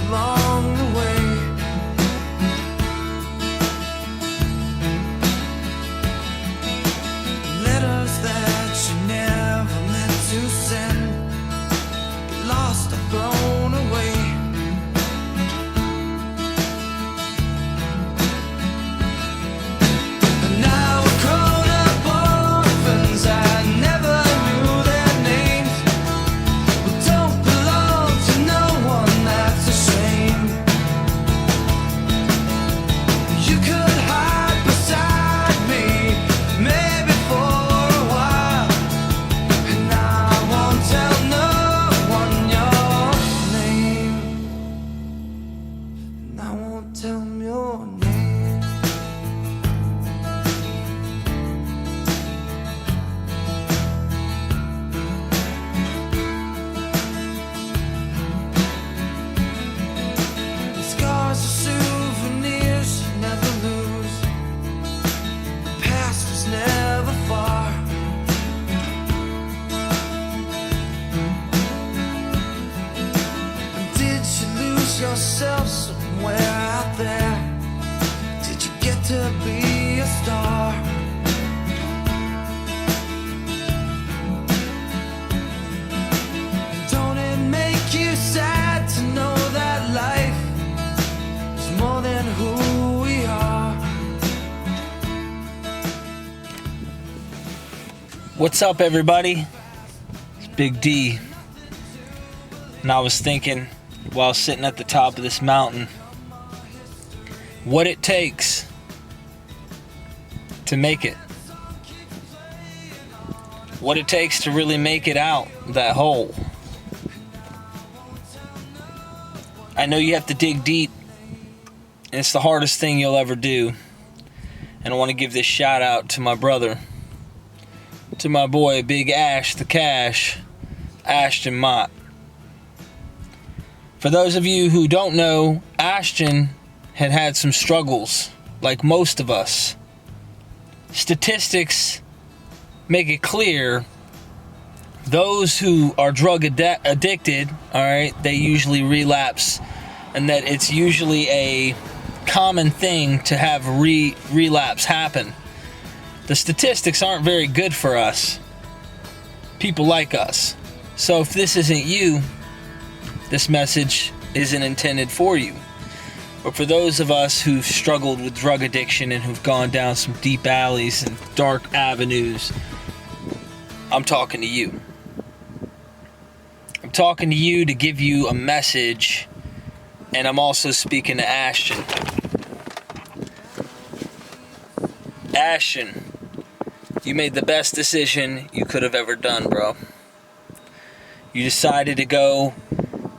along the way. Letters that you never meant to send, get lost or thrown away. And now we're grown up orphans, I never knew their names. We don't belong to no one, that's a shame. You could hide beside me, maybe for a while, and I won't tell no one your name. And I won't tell them your name. Scars are souvenirs you never lose. The past was never far. And did you lose yourself somewhere out there? Did you get to be a star? Don't it make you sad to know that life is more than who we are? What's up, everybody? It's Big D. And I was thinking while sitting at the top of this mountain, what it takes to make it. What it takes to really make it out that hole. I know you have to dig deep, and it's the hardest thing you'll ever do. And I want to give this shout out to my brother, to my boy Big Ash the Cash, Ashton Mott. For those of you who don't know, Ashton had some struggles, like most of us. Statistics make it clear those who are drug addicted, all right, they usually relapse, and that it's usually a common thing to have relapse happen. The statistics aren't very good for us, people like us. So if this isn't you, this message isn't intended for you. But for those of us who've struggled with drug addiction and who've gone down some deep alleys and dark avenues, I'm talking to you. I'm talking to you to give you a message, and I'm also speaking to Ashton. Ashton, you made the best decision you could have ever done, bro. You decided to go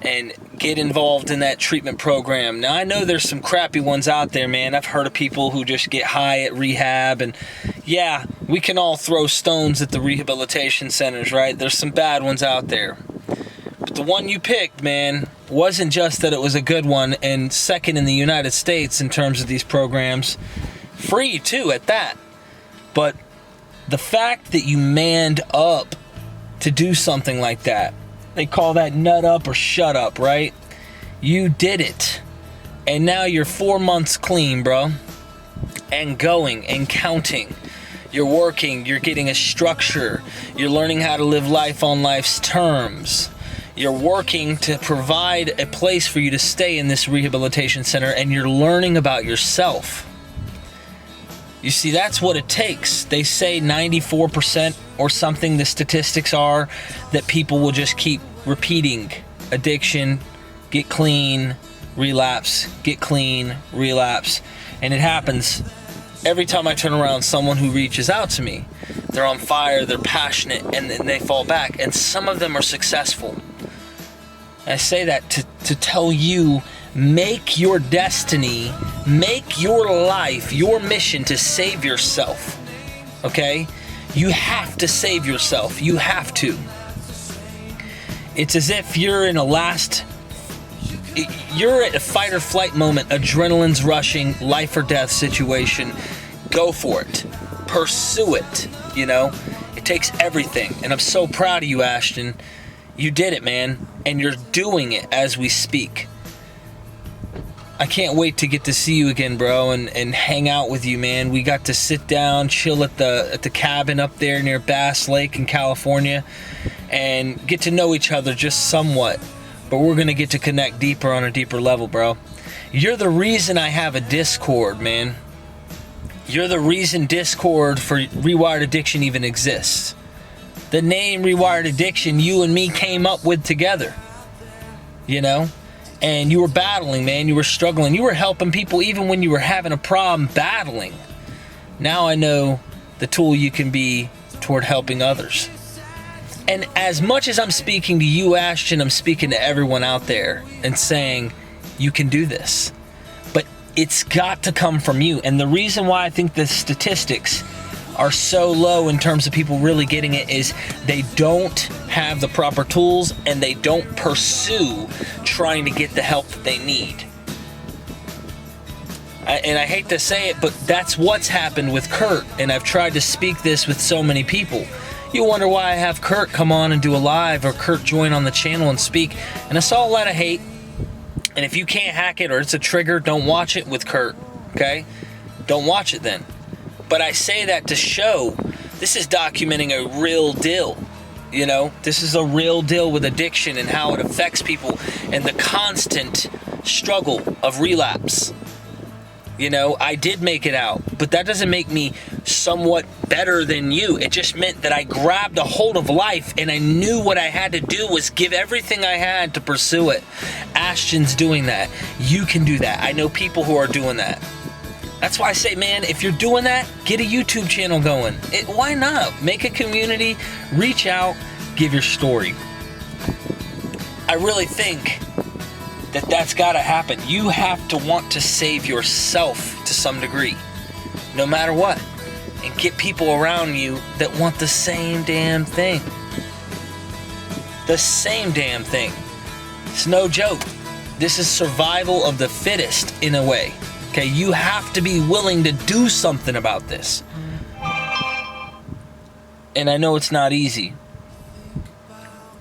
and get involved in that treatment program. Now, I know there's some crappy ones out there, man. I've heard of people who just get high at rehab, and yeah, we can all throw stones at the rehabilitation centers, right? There's some bad ones out there. But the one you picked, man, wasn't just that it was a good one, and second in the United States in terms of these programs. Free, too, at that. But the fact that you manned up to do something like that, they call that nut up or shut up, right? You did it. And now you're 4 months clean, bro. And going and counting. You're working, you're getting a structure. You're learning how to live life on life's terms. You're working to provide a place for you to stay in this rehabilitation center, and you're learning about yourself. You see, that's what it takes. They say 94% or something, the statistics are, that people will just keep repeating addiction, get clean, relapse, get clean, relapse. And it happens every time I turn around, someone who reaches out to me. They're on fire, they're passionate, and then they fall back. And some of them are successful. I say that to tell you, make your destiny, make your life, your mission to save yourself. Okay? You have to save yourself. You have to. It's as if you're in you're at a fight or flight moment, adrenaline's rushing, life or death situation. Go for it. Pursue it, you know? It takes everything. And I'm so proud of you, Ashton. You did it, man. And you're doing it as we speak. I can't wait to get to see you again, bro, and hang out with you, man. We got to sit down, chill at the cabin up there near Bass Lake in California, and get to know each other just somewhat. But we're going to get to connect deeper on a deeper level, bro. You're the reason I have a Discord, man. You're the reason Discord for Rewired Addiction even exists. The name Rewired Addiction, you and me came up with together. You know? And you were battling, man. You were struggling. You were helping people even when you were having a problem battling. Now I know the tool you can be toward helping others. And as much as I'm speaking to you, Ashton, I'm speaking to everyone out there and saying, you can do this. But it's got to come from you. And the reason why I think the statistics are so low in terms of people really getting it is they don't have the proper tools and they don't pursue trying to get the help that they need. And I hate to say it, but that's what's happened with Kurt. And I've tried to speak this with so many people. You wonder why I have Kurt come on and do a live or Kurt join on the channel and speak. And I saw a lot of hate. And if you can't hack it or it's a trigger, don't watch it with Kurt, okay? Don't watch it then. But I say that to show this is documenting a real deal. You know, this is a real deal with addiction and how it affects people and the constant struggle of relapse. You know, I did make it out, but that doesn't make me somewhat better than you. It just meant that I grabbed a hold of life and I knew what I had to do was give everything I had to pursue it. Ashton's doing that. You can do that. I know people who are doing that. That's why I say, man, if you're doing that, get a YouTube channel going. Why not? Make a community, reach out, give your story. I really think that that's got to happen. You have to want to save yourself to some degree, no matter what, and get people around you that want the same damn thing. The same damn thing. It's no joke. This is survival of the fittest in a way. Okay, you have to be willing to do something about this. And I know it's not easy.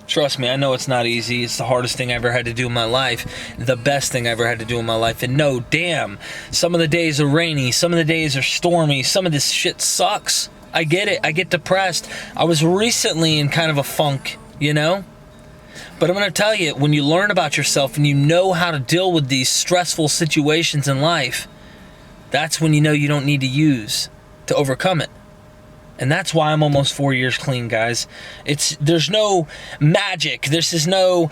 Trust me, I know it's not easy. It's the hardest thing I ever had to do in my life. The best thing I ever had to do in my life. And no, damn, some of the days are rainy. Some of the days are stormy. Some of this shit sucks. I get it. I get depressed. I was recently in kind of a funk, you know? But I'm going to tell you, when you learn about yourself and you know how to deal with these stressful situations in life, that's when you know you don't need to use to overcome it. And that's why I'm almost 4 years clean, guys. There's no magic. This is no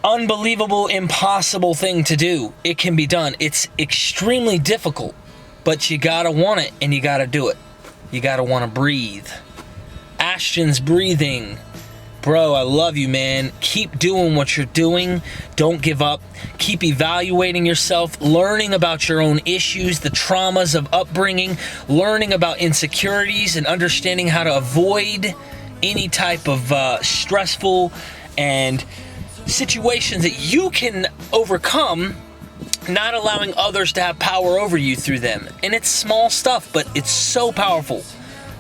unbelievable, impossible thing to do. It can be done. It's extremely difficult, but you gotta want it and you gotta do it. You gotta want to breathe. Ashton's breathing. Bro, I love you, man. Keep doing what you're doing. Don't give up. Keep evaluating yourself, learning about your own issues, the traumas of upbringing, learning about insecurities, and understanding how to avoid any type of stressful and situations that you can overcome, not allowing others to have power over you through them. And it's small stuff, but it's so powerful.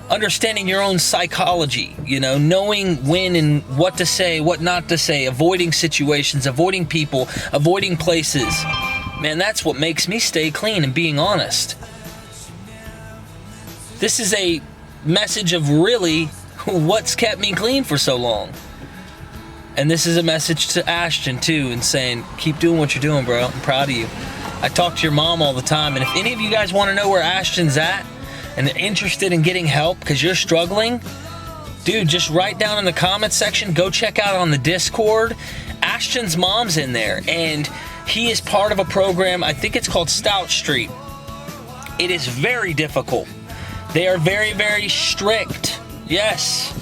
Understanding your own psychology, you know, knowing when and what to say, what not to say, avoiding situations, avoiding people, avoiding places. Man, that's what makes me stay clean and being honest. This is a message of really what's kept me clean for so long. And this is a message to Ashton too, and saying, keep doing what you're doing, bro. I'm proud of you. I talk to your mom all the time, and if any of you guys want to know where Ashton's at, and they're interested in getting help because you're struggling, dude, just write down in the comments section, go check out on the Discord. Ashton's mom's in there, and he is part of a program, I think it's called Stout Street. It is very difficult. They are very, very strict. Yes,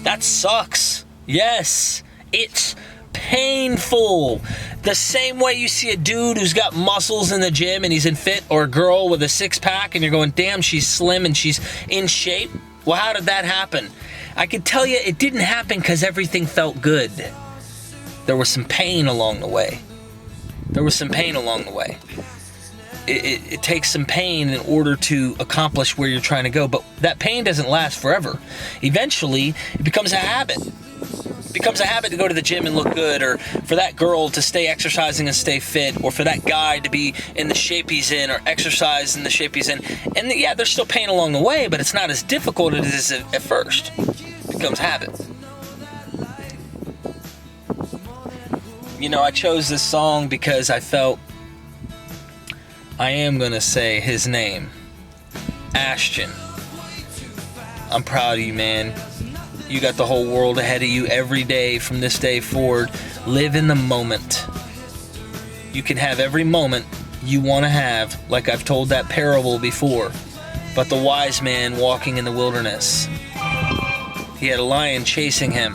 that sucks. Yes, it's painful. The same way you see a dude who's got muscles in the gym and he's in fit, or a girl with a six-pack and you're going, damn, she's slim and she's in shape. Well, how did that happen? I can tell you it didn't happen because everything felt good. There was some pain along the way. There was some pain along the way. It takes some pain in order to accomplish where you're trying to go, but that pain doesn't last forever. Eventually, it becomes a habit. becomes a habit to go to the gym and look good, or for that girl to stay exercising and stay fit, or for that guy to be in the shape he's in or exercise in the shape he's in. And yeah, there's still pain along the way, but it's not as difficult as it is at first. It becomes habit. You know, I chose this song because I felt I am going to say his name. Ashton. I'm proud of you, man. You got the whole world ahead of you every day from this day forward. Live in the moment. You can have every moment you want to have, like I've told that parable before. But the wise man walking in the wilderness, he had a lion chasing him.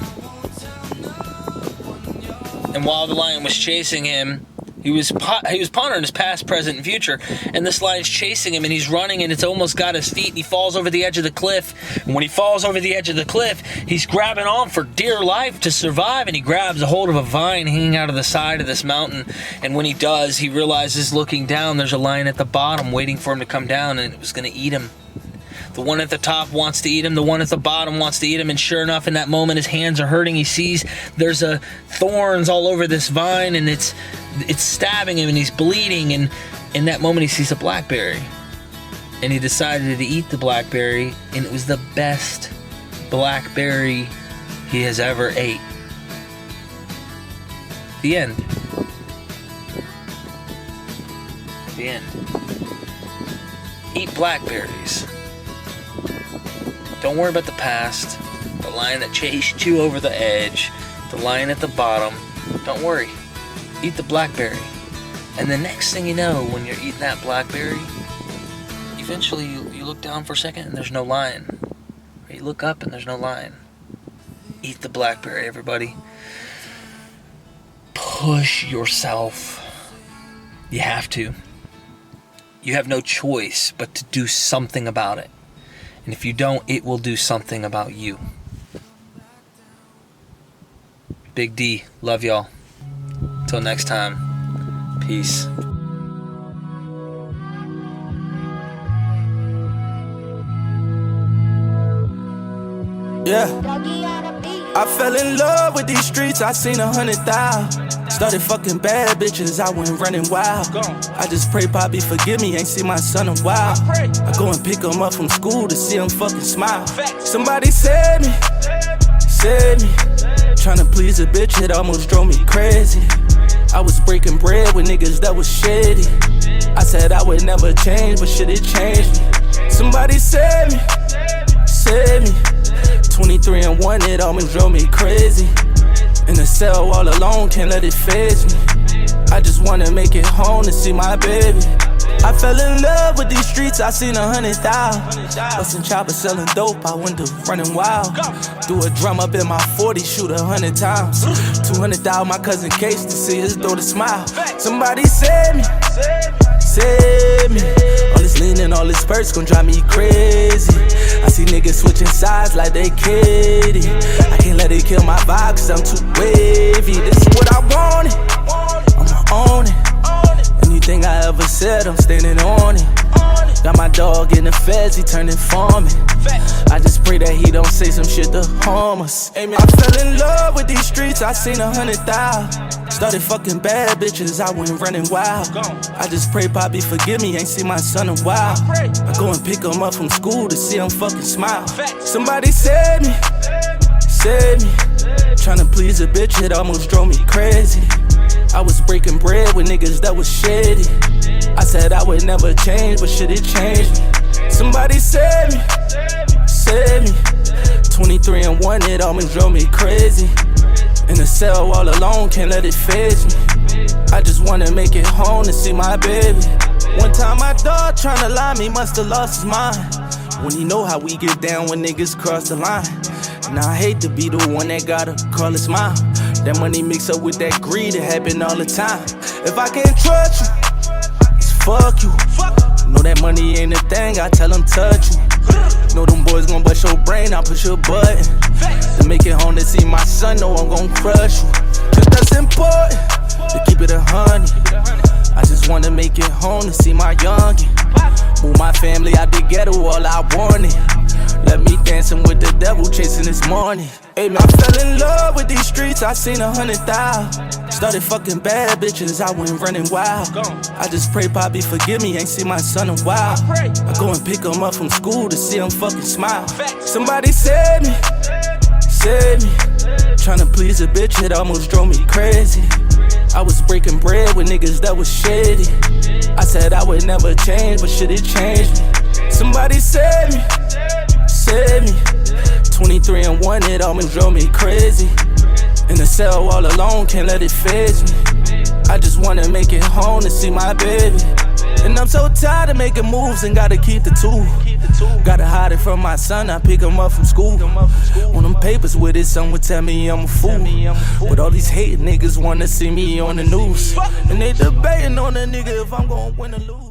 And while the lion was chasing him, he was pondering his past, present, and future. And this lion's chasing him, and he's running, and it's almost got his feet, and he falls over the edge of the cliff. And when he falls over the edge of the cliff, he's grabbing on for dear life to survive, and he grabs a hold of a vine hanging out of the side of this mountain. And when he does, he realizes, looking down, there's a lion at the bottom waiting for him to come down, and it was going to eat him. The one at the top wants to eat him. The one at the bottom wants to eat him. And sure enough, in that moment, his hands are hurting. He sees there's thorns all over this vine, and it's stabbing him, and he's bleeding. And in that moment, he sees a blackberry. And he decided to eat the blackberry, and it was the best blackberry he has ever ate. The end. The end. Eat blackberries. Don't worry about the past, the lion that chased you over the edge, the lion at the bottom. Don't worry. Eat the blackberry. And the next thing you know, when you're eating that blackberry, eventually you look down for a second and there's no lion. Or you look up and there's no lion. Eat the blackberry, everybody. Push yourself. You have to. You have no choice but to do something about it. And if you don't, it will do something about you. Big D, love y'all. Till next time, peace. Yeah, I fell in love with these streets, I seen 100,000. Started fucking bad bitches, I went running wild. I just pray Poppy forgive me, ain't seen my son in a while. I go and pick him up from school to see him fucking smile. Somebody save me, save me. Tryna please a bitch, it almost drove me crazy. I was breaking bread with niggas that was shady. I said I would never change, but shit, it changed me. Somebody save me, save me. 23 and 1, it almost drove me crazy. In the cell all alone, can't let it phase me. I just wanna make it home to see my baby. I fell in love with these streets, I seen 100,000. Bustin' choppers selling dope, I went to running wild. Threw a drum up in my 40, shoot 100 times. 200,000 my cousin Case to see his daughter smile. Somebody save me, save me. All this lean and all this spurts gon' drive me crazy. I see niggas switching sides like they kiddie. I can't let it kill my vibe cause I'm too wavy. This is what I wanted, I'ma own it. Anything I ever said, I'm standing on it. Got my dog in the feds, he turning foreman. I just pray that he don't say some shit to harm us. I fell in love with these streets, I seen 100,000. Started fucking bad bitches, I went running wild. I just pray Poppy forgive me, ain't seen my son in a while. I go and pick him up from school to see him fucking smile. Somebody save me, save me. Tryna please a bitch, it almost drove me crazy. I was breaking bread with niggas that was shady. I said I would never change, but shit, it changed me. Somebody save me, save me. 23 and 1, it almost drove me crazy. In the cell all alone, can't let it phase me. I just wanna make it home to see my baby. One time my dog tryna lie me, must've lost his mind. When he know how we get down when niggas cross the line. Now I hate to be the one that gotta call it smile. That money mix up with that greed, it happen all the time. If I can't trust you, it's fuck you. Know that money ain't a thing, I tell them touch you. Know them boys gon' bust your brain, I push your button. To make it home to see my son, know I'm gon' crush you. Cause that's important, to keep it 100. I just wanna make it home to see my youngin'. Move my family out the ghetto, all I wanted Let me dancing with the devil, chasing this morning. Hey man, I fell in love with these streets, I seen 100,000. Started fucking bad bitches, I went running wild. I just pray Poppy forgive me, ain't seen my son in a while. I go and pick him up from school to see him fucking smile. Somebody save me, save me. Tryna please a bitch, it almost drove me crazy. I was breaking bread with niggas that was shady. I said I would never change, but shit, it changed me. Somebody save me, save me. 23 and 1, it almost drove me crazy. In the cell all alone, can't let it phase me. I just wanna make it home to see my baby. And I'm so tired of making moves and gotta keep the tool. Gotta hide it from my son, I pick him up from school. On them papers with it, some would tell me I'm a fool. But all these hate niggas wanna see me on the news. And they debating on a nigga if I'm gonna win or lose.